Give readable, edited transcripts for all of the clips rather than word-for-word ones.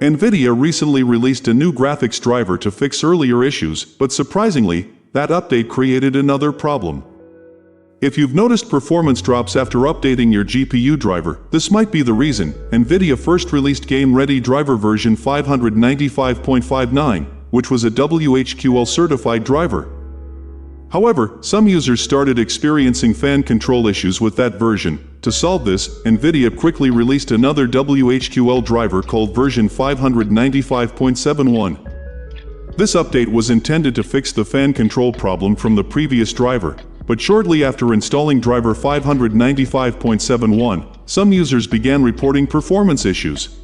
NVIDIA recently released a new graphics driver to fix earlier issues, but surprisingly, that update created another problem. If you've noticed performance drops after updating your GPU driver, this might be the reason. NVIDIA first released game-ready driver version 595.59, which was a WHQL certified driver. However, some users started experiencing fan control issues with that version. To solve this, NVIDIA quickly released another WHQL driver called version 595.71. This update was intended to fix the fan control problem from the previous driver. But shortly after installing driver 595.71, some users began reporting performance issues.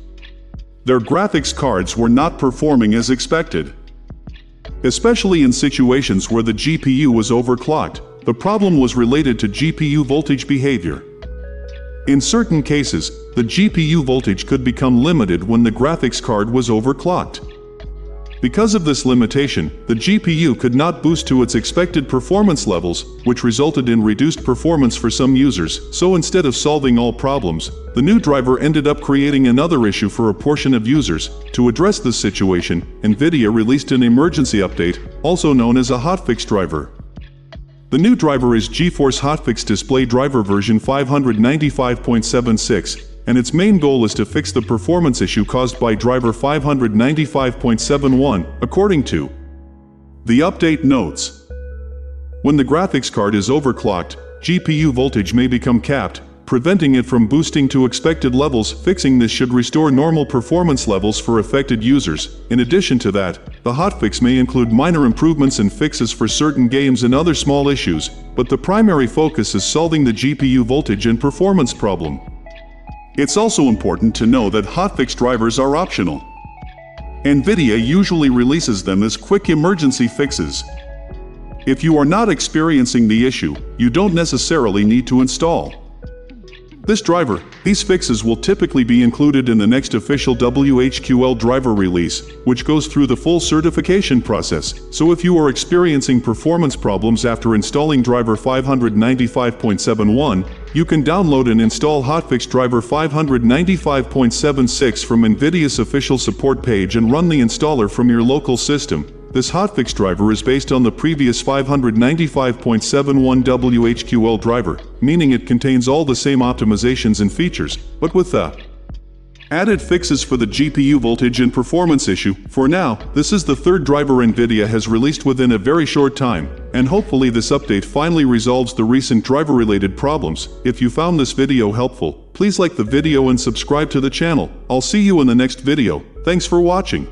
Their graphics cards were not performing as expected. Especially in situations where the GPU was overclocked, the problem was related to GPU voltage behavior. In certain cases, the GPU voltage could become limited when the graphics card was overclocked. Because of this limitation, the GPU could not boost to its expected performance levels, which resulted in reduced performance for some users. So instead of solving all problems, the new driver ended up creating another issue for a portion of users. To address this situation, NVIDIA released an emergency update, also known as a hotfix driver. The new driver is GeForce Hotfix Display Driver version 595.76. and its main goal is to fix the performance issue caused by driver 595.71, according to the update notes. When the graphics card is overclocked, GPU voltage may become capped, preventing it from boosting to expected levels. Fixing this should restore normal performance levels for affected users. In addition to that, the hotfix may include minor improvements and fixes for certain games and other small issues, but the primary focus is solving the GPU voltage and performance problem. It's also important to know that hotfix drivers are optional. NVIDIA usually releases them as quick emergency fixes. If you are not experiencing the issue, you don't necessarily need to install these fixes will typically be included in the next official WHQL driver release, which goes through the full certification process. So if you are experiencing performance problems after installing driver 595.71, you can download and install hotfix driver 595.76 from NVIDIA's official support page and run the installer from your local system. This hotfix driver is based on the previous 595.71 WHQL driver, meaning it contains all the same optimizations and features, but with the added fixes for the GPU voltage and performance issue. For now, this is the third driver NVIDIA has released within a very short time, and hopefully this update finally resolves the recent driver-related problems. If you found this video helpful, please like the video and subscribe to the channel. I'll see you in the next video. Thanks for watching.